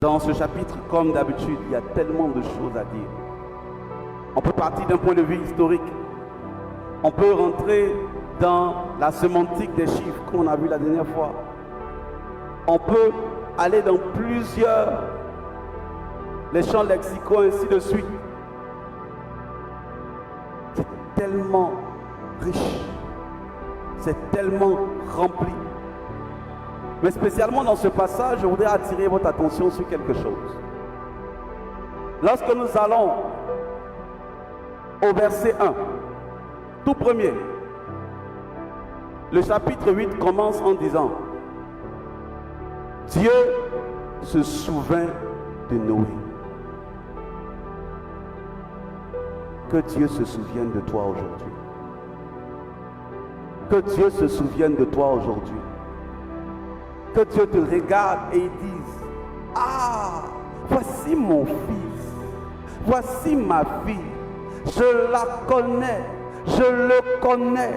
Dans ce chapitre, comme d'habitude, il y a tellement de choses à dire. On peut partir d'un point de vue historique. On peut rentrer dans la sémantique des chiffres qu'on a vu la dernière fois. On peut aller dans plusieurs, les champs lexicaux, ainsi de suite. C'est tellement riche. C'est tellement rempli. Mais spécialement dans ce passage, je voudrais attirer votre attention sur quelque chose. Lorsque nous allons au verset 1, tout premier, le chapitre 8 commence en disant: Dieu se souvint de Noé. Que Dieu se souvienne de toi aujourd'hui. Que Dieu se souvienne de toi aujourd'hui. Que Dieu te regarde et il dise: ah, voici mon fils, voici ma fille, je la connais, je le connais.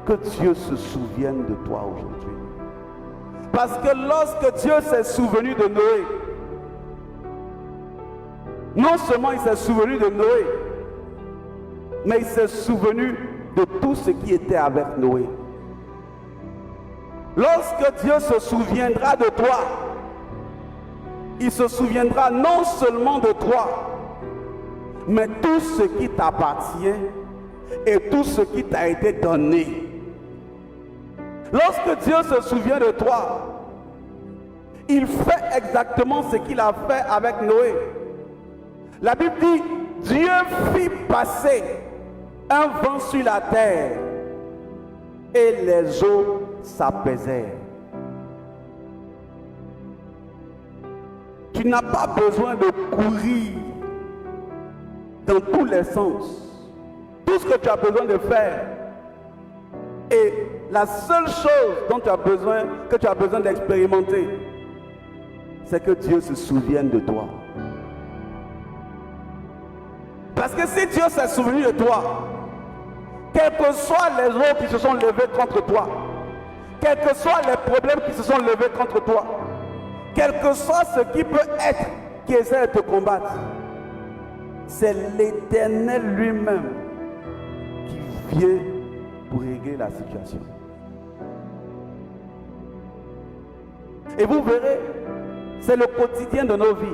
Que Dieu se souvienne de toi aujourd'hui. Parce que lorsque Dieu s'est souvenu de Noé, non seulement il s'est souvenu de Noé, mais il s'est souvenu de tout ce qui était avec Noé. Lorsque Dieu se souviendra de toi, il se souviendra non seulement de toi, mais tout ce qui t'appartient et tout ce qui t'a été donné. Lorsque Dieu se souvient de toi, il fait exactement ce qu'il a fait avec Noé. La Bible dit: Dieu fit passer un vent sur la terre et les eaux s'apaisèrent. Tu n'as pas besoin de courir dans tous les sens. Tout ce que tu as besoin de faire, et la seule chose dont tu as besoin, que tu as besoin d'expérimenter, c'est que Dieu se souvienne de toi. Parce que si Dieu s'est souvenu de toi, quels que soient les eaux qui se sont levées contre toi, quels que soient les problèmes qui se sont levés contre toi, quel que soit ce qui peut être qui essaie de te combattre, c'est l'Éternel lui-même qui vient pour régler la situation. Et vous verrez, c'est le quotidien de nos vies.